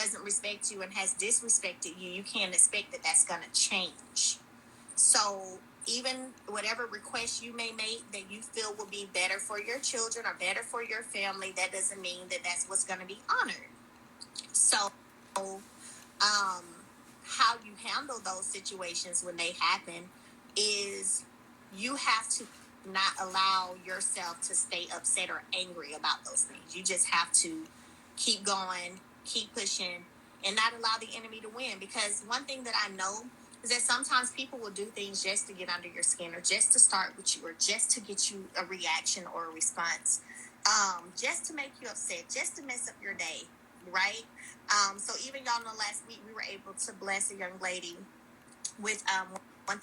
doesn't respect you and has disrespected you, you can't expect that that's going to change. So even whatever request you may make that you feel will be better for your children or better for your family, that doesn't mean that that's what's going to be honored. So how you handle those situations when they happen is you have to not allow yourself to stay upset or angry about those things. You just have to keep going, keep pushing, and not allow the enemy to win. Because one thing that I know is that sometimes people will do things just to get under your skin, or just to start with you, or just to get you a reaction or a response, just to make you upset, just to mess up your day, right? So even y'all know last week we were able to bless a young lady with $1,250.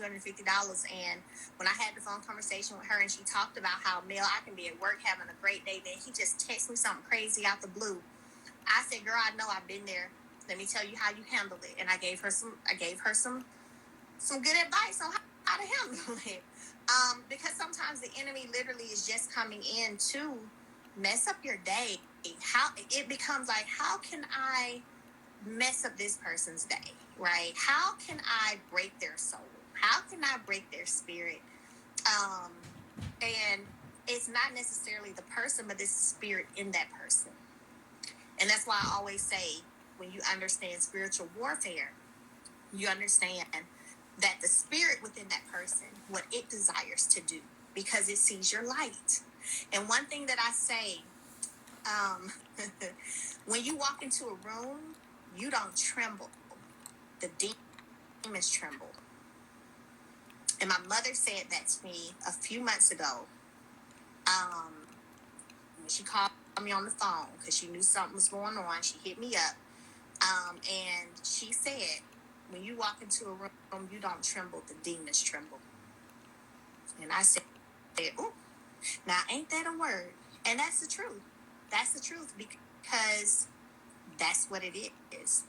And when I had the phone conversation with her and she talked about how, Mel, I can be at work having a great day, then he just texts me something crazy out the blue. I said, girl, I know, I've been there. Let me tell you how you handle it. And I gave her some good advice on how to handle it. Because sometimes the enemy literally is just coming in to mess up your day. How it becomes like, how can I mess up this person's day, right? How can I break their soul? How can I break their spirit? And it's not necessarily the person, but it's the spirit in that person. And that's why I always say, when you understand spiritual warfare, you understand that the spirit within that person, what it desires to do, because it sees your light. And one thing that I say, when you walk into a room, you don't tremble. The demons tremble. And my mother said that to me a few months ago. When she called me on the phone because she knew something was going on, she hit me up. And she said, when you walk into a room, you don't tremble, the demons tremble. And I said, ooh, now ain't that a word? And that's the truth. That's the truth, because that's what it is.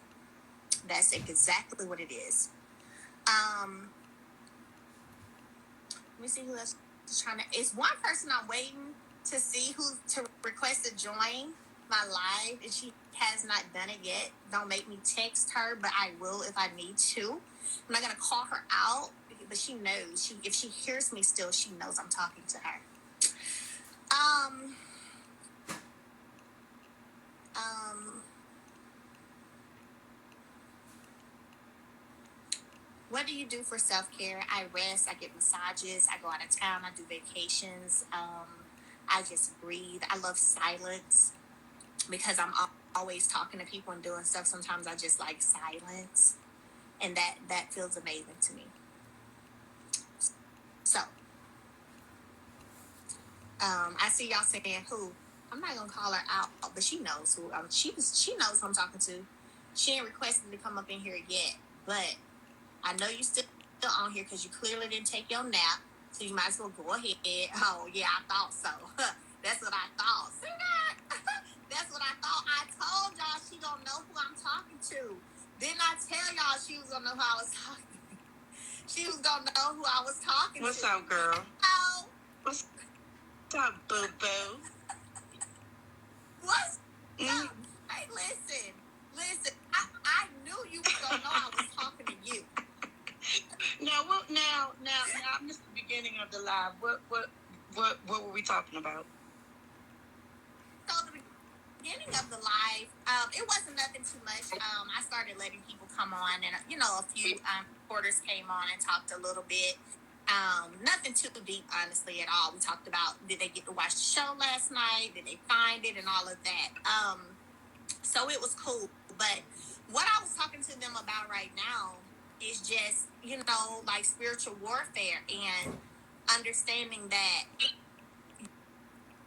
That's exactly what it is. Let me see who else is trying to. It's one person I'm waiting to see who to request to join my live, and she has not done it yet. Don't make me text her, but I will if I need to. I'm not gonna call her out, but she knows. If she hears me still, she knows I'm talking to her. What do you do for self-care? I rest, I get massages, I go out of town, I do vacations. I just breathe. I love silence because I'm always talking to people and doing stuff. Sometimes I just like silence, and that feels amazing to me. So, I see y'all saying who. I'm not gonna call her out, but she knows who. She knows who I'm talking to. She ain't requested to come up in here yet, but I know you still on here because you clearly didn't take your nap, so you might as well go ahead. Oh yeah, I thought so. That's what I thought. See that? That's what I thought. I told y'all she gonna know who I'm talking to. Didn't I tell y'all she was gonna know who I was talking to? She was gonna know who I was talking What's to. What's up, girl? Oh. What's up, boo-boo? What's up? Hey, listen. I knew you was gonna know I was talking to you. Now, I missed the beginning of the live. What were we talking about? So the beginning of the live, it wasn't nothing too much. I started letting people come on, and a few reporters came on and talked a little bit. Nothing too deep, honestly, at all. We talked about, did they get to watch the show last night? Did they find it, and all of that. So it was cool. But what I was talking to them about right now is just, like spiritual warfare and understanding that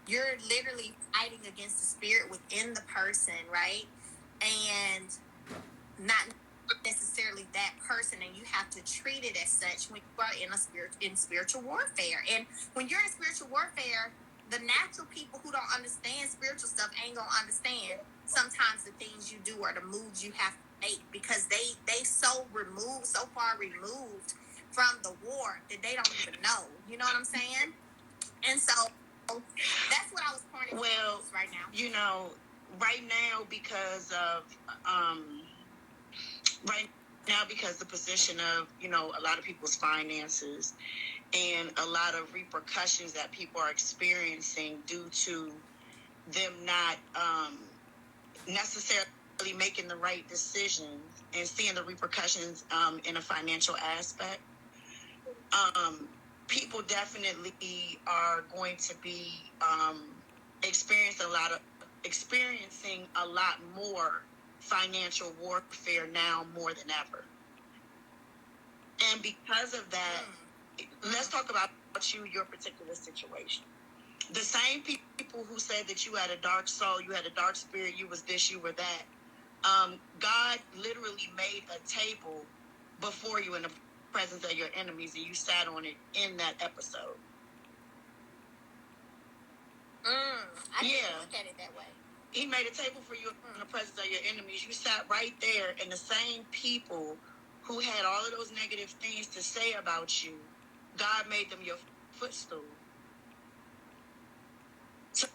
you're literally fighting against the spirit within the person, right? And not necessarily that person, and you have to treat it as such when you are in spiritual warfare. And when you're in spiritual warfare, the natural people who don't understand spiritual stuff ain't gonna understand sometimes the things you do or the moves you have to make, because they so far removed from the war that they don't even know. You know what I'm saying? And so that's what I was pointing to right now. Right now, because of right now, because the position of, a lot of people's finances and a lot of repercussions that people are experiencing due to them not necessarily making the right decisions and seeing the repercussions in a financial aspect. People definitely are going to be experiencing a lot more financial warfare now more than ever. And because of that, let's talk about your particular situation. The same people who said that you had a dark soul, you had a dark spirit, you was this, you were that. God literally made a table before you in the presence of your enemies, and you sat on it in that episode. I didn't look at it that way. He made a table for you in the presence of your enemies. You sat right there, and the same people who had all of those negative things to say about you, God made them your footstool. So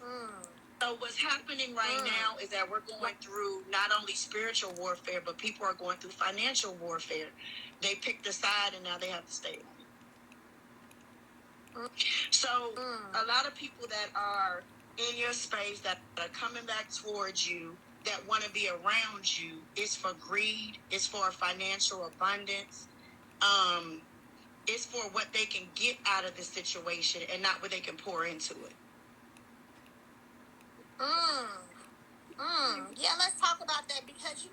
what's happening right now is that we're going through not only spiritual warfare, but people are going through financial warfare. They picked a side, and now they have to stay on it. So a lot of people that are in your space that are coming back towards you, that want to be around you, is for greed, it's for financial abundance, it's for what they can get out of the situation and not what they can pour into it. Yeah, let's talk about that, because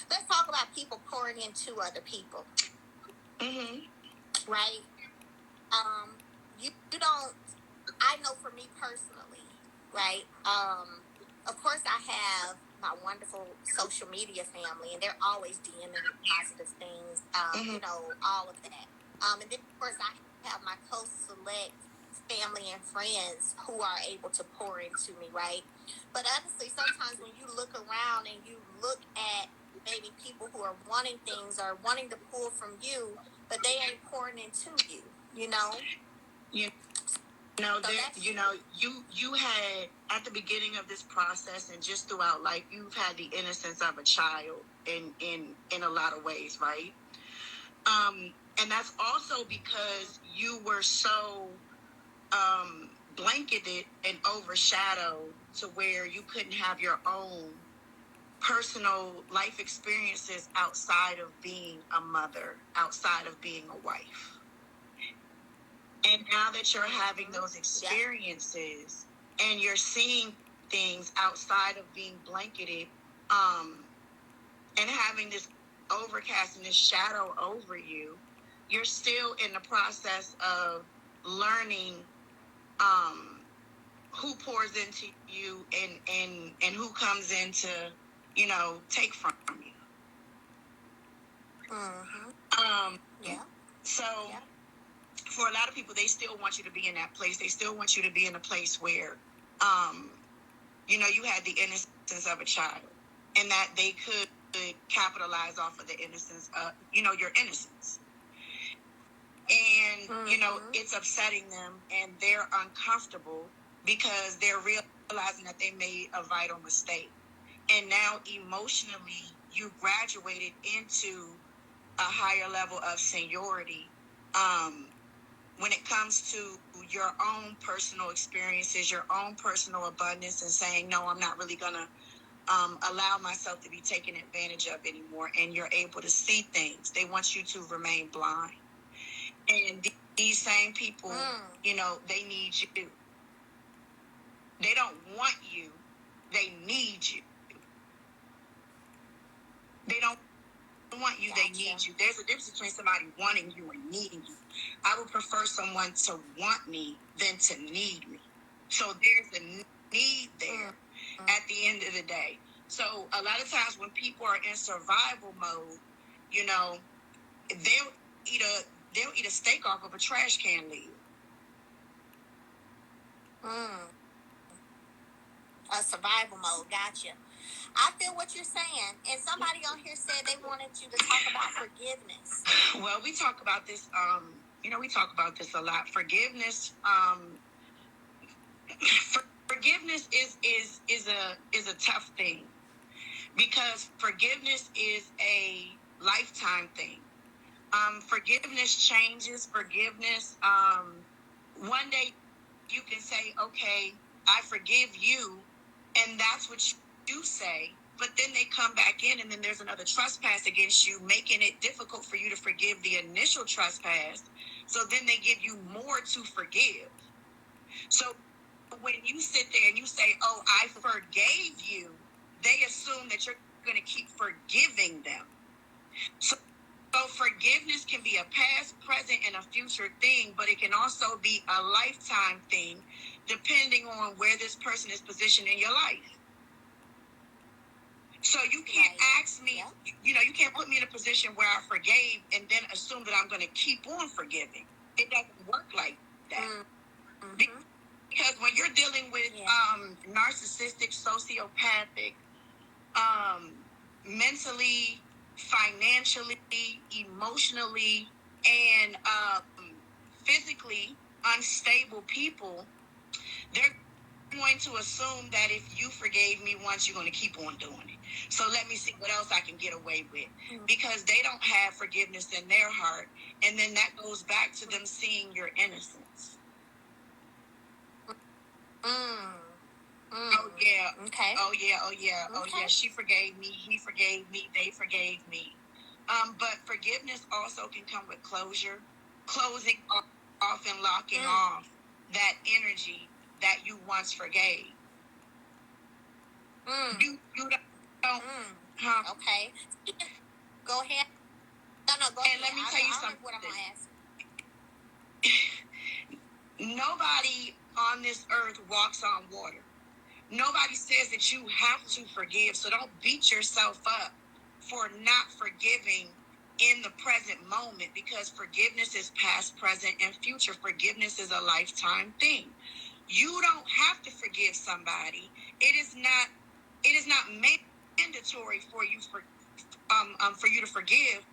let's talk about people pouring into other people. Right? You don't. I know for me personally, right? Of course, I have my wonderful social media family, and they're always DMing me positive things. All of that. And then of course I have my close select family and friends who are able to pour into me, right? But honestly, sometimes when you look around and you look at maybe people who are wanting things or wanting to pull from you, but they ain't pouring into you, you know? You had, at the beginning of this process and just throughout life, you've had the innocence of a child in a lot of ways, right? And that's also because you were so blanketed and overshadowed to where you couldn't have your own personal life experiences outside of being a mother, outside of being a wife. And now that you're having those experiences and you're seeing things outside of being blanketed, and having this overcast and this shadow over you, you're still in the process of learning who pours into you and who comes in to, take from you. So for a lot of people, they still want you to be in that place. They still want you to be in a place where, you had the innocence of a child, and that they could capitalize off of the innocence of, your innocence. And, it's upsetting them, and they're uncomfortable because they're realizing that they made a vital mistake. And now emotionally, you graduated into a higher level of seniority. When it comes to your own personal experiences, your own personal abundance, and saying, no, I'm not really going to allow myself to be taken advantage of anymore. And you're able to see things. They want you to remain blind. And these same people, they need you. They don't want you. They need you. They don't want you, they need you. There's a difference between somebody wanting you and needing you. I would prefer someone to want me than to need me. So there's a need there at the end of the day. So a lot of times when people are in survival mode, they'll eat a steak off of a trash can lid. A survival mode, gotcha. I feel what you're saying. And somebody on here said they wanted you to talk about forgiveness. Well, we talk about this, we talk about this a lot. Forgiveness forgiveness is a tough thing, because forgiveness is a lifetime thing. Forgiveness changes. Forgiveness, one day you can say, okay, I forgive you, and that's what you say. But then they come back in, and then there's another trespass against you, making it difficult for you to forgive the initial trespass. So then they give you more to forgive. So when you sit there and you say, oh, I forgave you, they assume that you're going to keep forgiving them. So forgiveness can be a past, present, and a future thing, but it can also be a lifetime thing, depending on where this person is positioned in your life. So you can't ask me, you can't put me in a position where I forgave and then assume that I'm going to keep on forgiving. It doesn't work like that. Mm-hmm. Because when you're dealing with narcissistic, sociopathic, mentally, financially, emotionally, and physically unstable people, they're going to assume that if you forgave me once, you're going to keep on doing it. So let me see what else I can get away with. Because they don't have forgiveness in their heart. And then that goes back to them seeing your innocence. Oh, yeah. Okay. Oh, yeah. Oh, yeah. Okay. Oh, yeah. She forgave me. He forgave me. They forgave me. But forgiveness also can come with closure. Closing off and locking off that energy that you once forgave. You don't. Okay. Go ahead. No, go ahead. And let me tell you something. What I'm going to ask. Nobody on this earth walks on water. Nobody says that you have to forgive, so don't beat yourself up for not forgiving in the present moment, because forgiveness is past, present, and future. Forgiveness is a lifetime thing. You don't have to forgive somebody. It is not mandatory for you for you to forgive.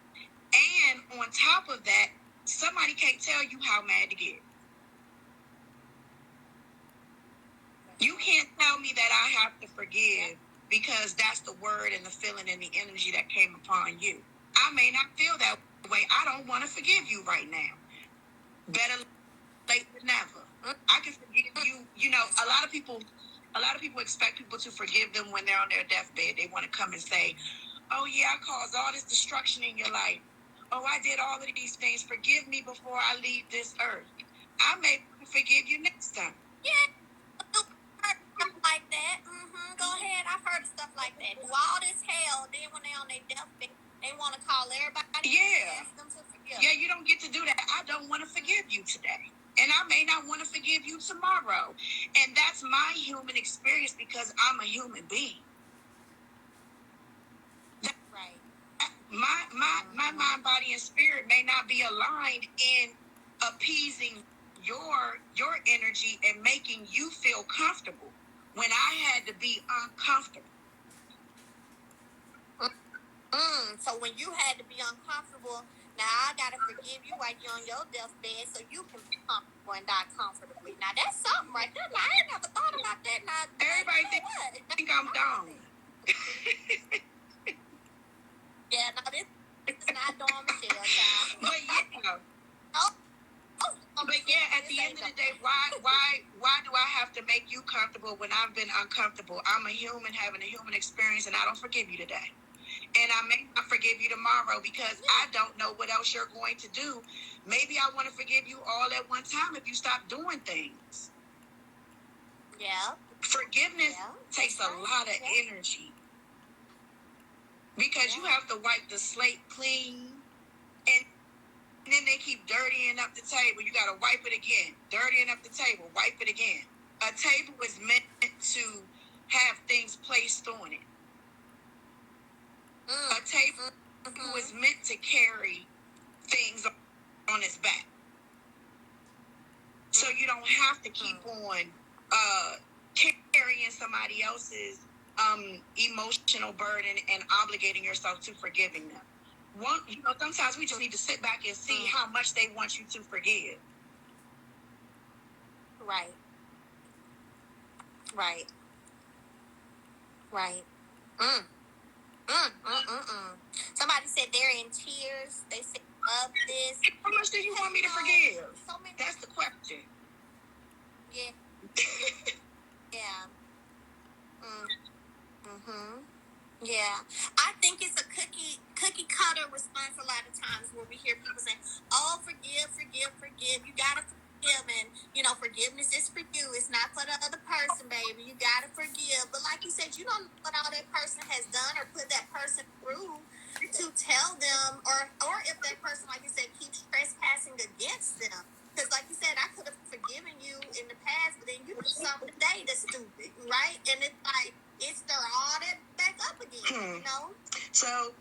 And on top of that, somebody can't tell you how mad to get. You can't tell me that I have to forgive, because that's the word and the feeling and the energy that came upon you. I may not feel that way. I don't want to forgive you right now. Better late than never. I can forgive you. You know, a lot of people expect people to forgive them when they're on their deathbed. They want to come and say, oh yeah, I caused all this destruction in your life. Oh, I did all of these things. Forgive me before I leave this earth. I may forgive you next time. Yeah. Stuff like that. Go ahead. I've heard of stuff like that. Do all this hell, then when they're on their deathbed, they want to call everybody. Yeah. Ask them to forgive. Yeah, you don't get to do that. I don't want to forgive you today. And I may not want to forgive you tomorrow. And that's my human experience, because I'm a human being. Right. My mind, body, and spirit may not be aligned in appeasing your energy and making you feel comfortable when I had to be uncomfortable. So when you had to be uncomfortable, now I gotta forgive you while you're on your deathbed, so you can be comfortable and die comfortably. Now that's something right there. Now, I ain't never thought about that. Now everybody think I'm dumb. Yeah, no, this is not Dawn Michelle, child. But yeah. But yeah, at the end of the day, why do I have to make you comfortable when I've been uncomfortable? I'm a human having a human experience, and I don't forgive you today. And I may not forgive you tomorrow, because I don't know what else you're going to do. Maybe I want to forgive you all at one time if you stop doing things. Yeah. Forgiveness takes a lot of energy, because you have to wipe the slate clean, and then they keep dirtying up the table. You got to wipe it again. Dirtying up the table. Wipe it again. A table is meant to have things placed on it. A table is meant to carry things on its back. So you don't have to keep on carrying somebody else's emotional burden and obligating yourself to forgiving them. Sometimes we just need to sit back and see how much they want you to forgive. Right. Right. Right. Mm. Somebody said they're in tears. They said, love this. How much do you want me to forgive? So many. That's the question. Yeah. Yeah. Yeah, I think it's a cookie cutter response a lot of times where we hear people say, "Oh, forgive, forgive, forgive. You gotta forgive, and forgiveness is for you. It's not for the other person, baby. You gotta forgive." But like you said, you don't know what all that person has done or put that person through to tell them, or if that person, like you said, keeps trespassing against them. Because, like you said, I could have forgiven you in the past, but then you do something today that's stupid, right? And it's like it's stir all that back up again, So,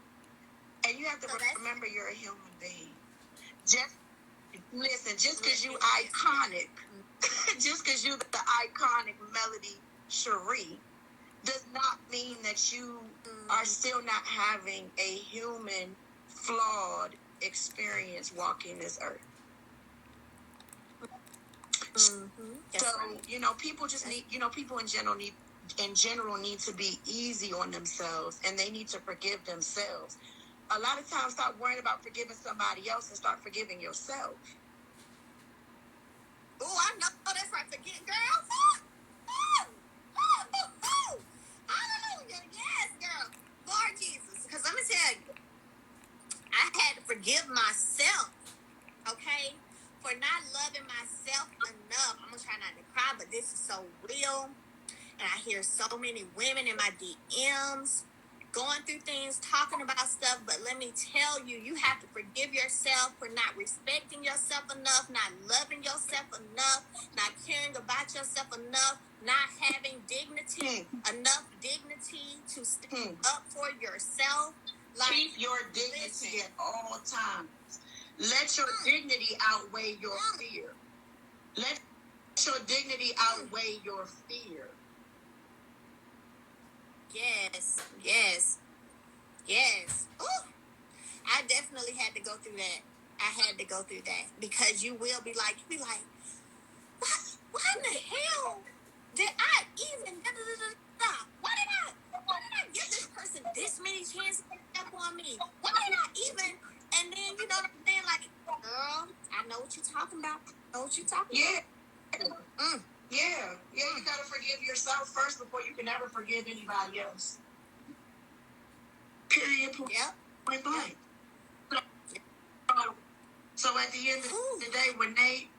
and you have to remember you're a human being. Just listen, just because you iconic, just because you're the iconic Melody Shari, does not mean that you are still not having a human, flawed experience walking this earth. So, people just need, people in general need to be easy on themselves, and they need to forgive themselves. A lot of times, stop worrying about forgiving somebody else and start forgiving yourself. Oh, I know that's right. Forget, girl. Hallelujah. Yes, girl. Lord Jesus. Because let me tell you, I had to forgive myself, okay, for not loving myself enough. I'm going to try not to cry, but this is so real. And I hear so many women in my DMs going through things, talking about stuff. But let me tell you, you have to forgive yourself for not respecting yourself enough, not loving yourself enough, not caring about yourself enough, not having dignity, enough dignity to stand up for yourself. Like, keep your dignity at all times. Let your dignity outweigh your fear. Let your dignity outweigh your fear. Yes, yes, yes. Ooh, I definitely had to go through that. I had to go through that because you will be like, what in the hell did I even? Why did I give this person this many chances to step on me? Why did I even? And then you know what I'm saying? Like, girl, I know what you're talking about. I know what you're talking about. Yeah, you gotta forgive yourself first before you can ever forgive anybody else. Period. Yep. Point blank. So at the end of the day, when they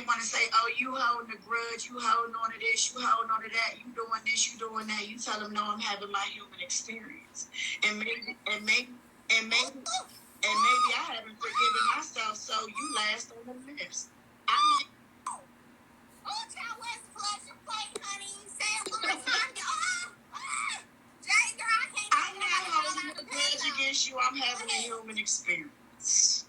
want to say, "Oh, you holding a grudge, you holding on to this, you holding on to that, you doing this, you doing that," you tell them, "No, I'm having my human experience, and maybe I haven't forgiven myself, so you last on the list." I'm not holding a grudge against you. I'm having a human experience.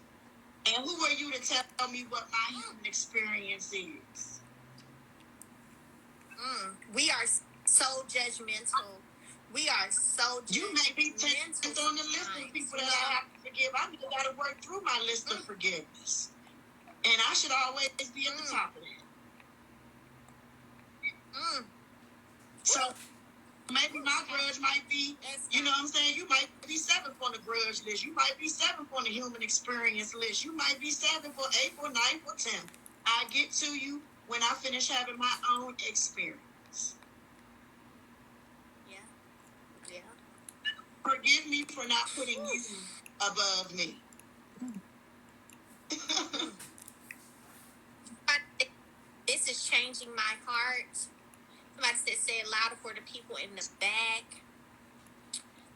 And who are you to tell me what my human experience is? We are so judgmental. We are so judgmental. You may be 10th on the list of people that I have to forgive. I got to work through my list of forgiveness. And I should always be at the top of it. So maybe my grudge might be, you know what I'm saying? You might be 7th on the grudge list. You might be 7th on the human experience list. You might be 7th or 8th or 9th or 10th. I get to you when I finish having my own experience. Yeah. Forgive me for not putting you above me. This is changing my heart. Somebody said, "Say it louder for the people in the back.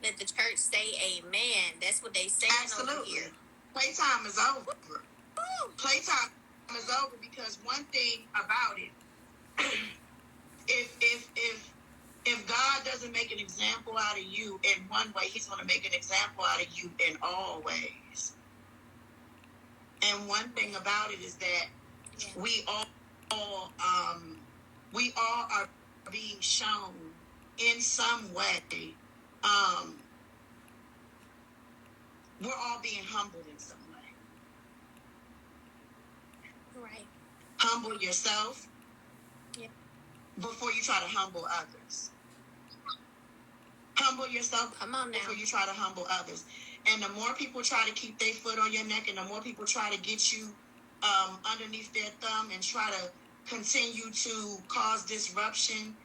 Let the church say amen." That's what they say over here. Playtime is over. Playtime is over because one thing about it, if God doesn't make an example out of you in one way, He's going to make an example out of you in all ways. And one thing about it is that we all are being shown in some way. We're all being humbled in some way. Right. Humble yourself. Yeah. before you try to humble others. Humble yourself. Come on now. Before you try to humble others. And the more people try to keep their foot on your neck, and the more people try to get you underneath their thumb and try to continue to cause disruption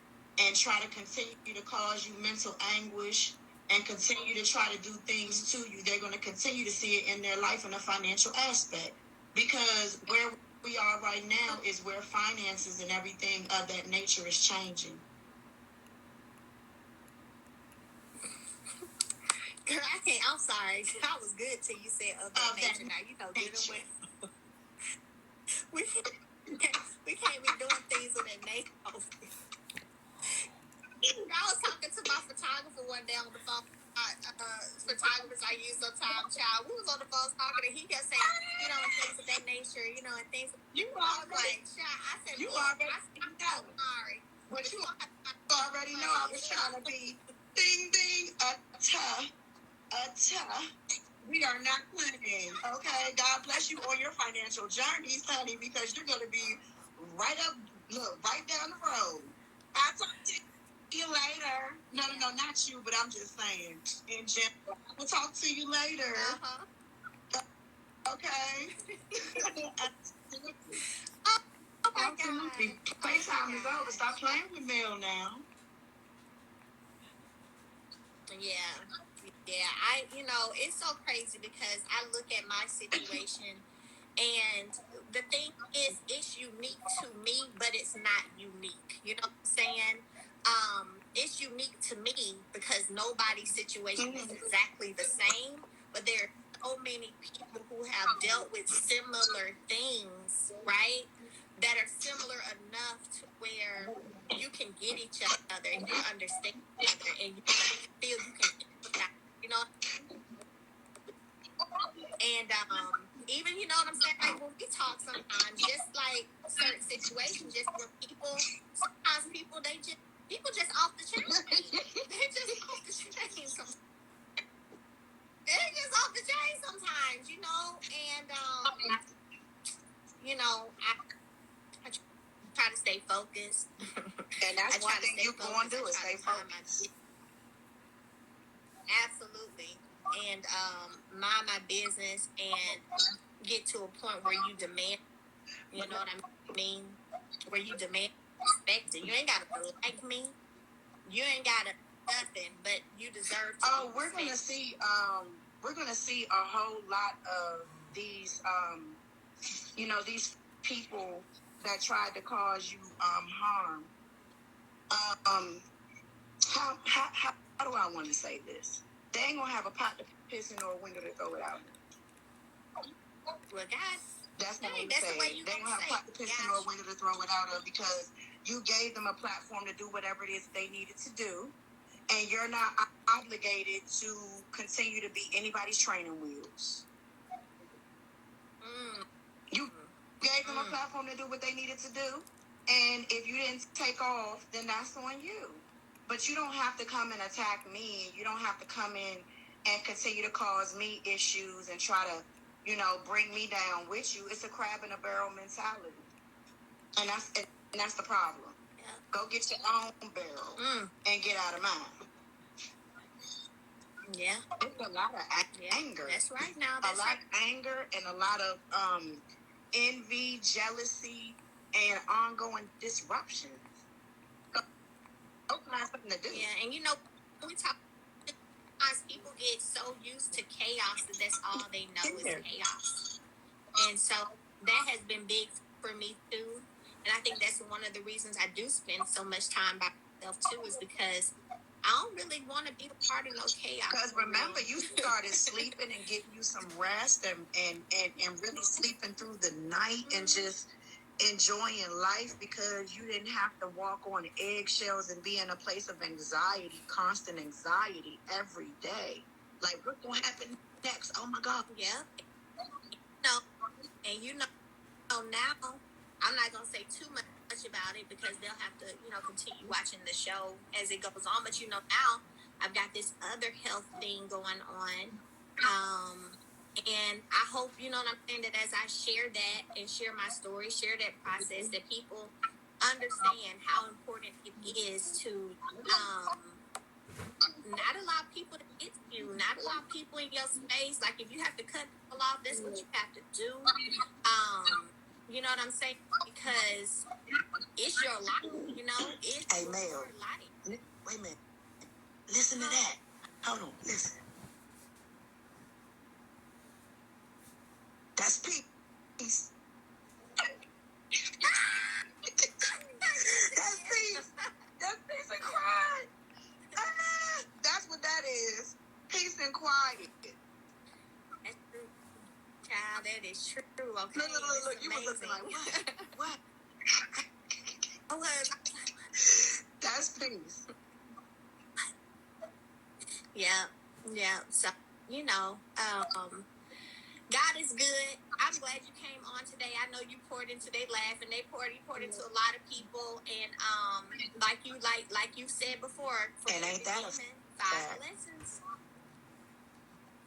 and try to continue to cause you mental anguish and continue to try to do things to you, they're going to continue to see it in their life in a financial aspect. Because where we are right now is where finances and everything of that nature is changing. Girl, I can't. I'm sorry. I was good till you said of that nature. Now you know good and well. we can't be doing things of that nature. I was talking to my photographer one day on the phone. Photographers I use sometimes, child. We was on the phone talking, and he kept saying, you know, and things of that nature, you know, and things. You I was like, child. I said, you look, already I said, I'm sorry, but you already know I was trying to be ding ding We are not playing, okay? God bless you on your financial journeys, honey, because you're gonna be right down the road. I'll talk to you later. No, not you, but I'm just saying in general. We'll talk to you later. Okay. Oh my God. Playtime is over. Stop playing with Mel now. Yeah. You know, it's so crazy because I look at my situation, and the thing is, it's unique to me, but it's not unique. You know what I'm saying? It's unique to me because nobody's situation is exactly the same, but there are so many people who have dealt with similar things, right? That are similar enough to where you can get each other and you understand each other and you feel you can empathize, you know. And even, you know what I'm saying, like when we talk sometimes, just like certain situations, just where sometimes people just off the chain. They just off the chain sometimes. They're just off the chain sometimes, you know. And you know, I try to stay focused. And that's one thing you're going to do is stay focused. Absolutely. And mind my business and get to a point where you demand, you know what I mean? Where you demand respect. You ain't got to like me. You ain't got to nothing, but you deserve to. We're going to see a whole lot of these, these people that tried to cause you harm. How do I want to say this? They ain't gonna have a pot to piss in or a window to throw it out. Well, God, that's what I'm saying. They ain't gonna have a pot to piss in or a window to throw it out of because you gave them a platform to do whatever it is they needed to do, and you're not obligated to continue to be anybody's training wheels. You gave them a platform to do what they needed to do, and if you didn't take off, then that's on you. But you don't have to come and attack me. You don't have to come in and continue to cause me issues and try to, bring me down with you. It's a crab in a barrel mentality. And that's the problem. Yeah. Go get your own barrel and get out of mine. Yeah. It's a lot of anger. That's right now. That's a lot of anger and a lot of envy, jealousy, and ongoing disruption. Something to do. Yeah, and when we talk, people get so used to chaos that that's all they know is chaos. And so that has been big for me too. And I think that's one of the reasons I do spend so much time by myself too, is because I don't really want to be a part of no chaos. Because remember, you started sleeping and getting you some rest and really sleeping through the night and just enjoying life because you didn't have to walk on eggshells and be in a place of anxiety, constant anxiety every day. Like, what's going to happen next? Oh my God. Yeah. And now, I'm not going to say too much about it because they'll have to, continue watching the show as it goes on. But, now I've got this other health thing going on. And I hope, you know what I'm saying, that as I share that and share my story, share that process, that people understand how important it is to not allow people to get to you, not allow people in your space. Like if you have to cut people off, that's what you have to do. You know what I'm saying? Because it's your life, you know? It's Hey, your Mel. life. Wait a minute. Listen to that. Hold on. Listen. That's peace. That's peace. That's peace and quiet. That's what that is. Peace and quiet. That's true. Child, that is true. Okay. Look. You were looking like, what? What? That's peace. Yeah. So, you know, God is good. I'm glad you came on today. I know you poured into their laugh, and you poured into a lot of people. And like you said before, for and ain't that demon, 5 lessons.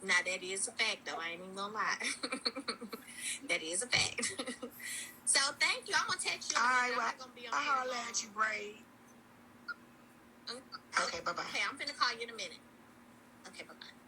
Now that is a fact, though. I ain't even gonna lie. That is a fact. So thank you. I'm gonna text you. All right, I'm not gonna be on I'll here holler long. at you, Braid. Okay, bye-bye. Okay, I'm finna call you in a minute. Okay, bye-bye.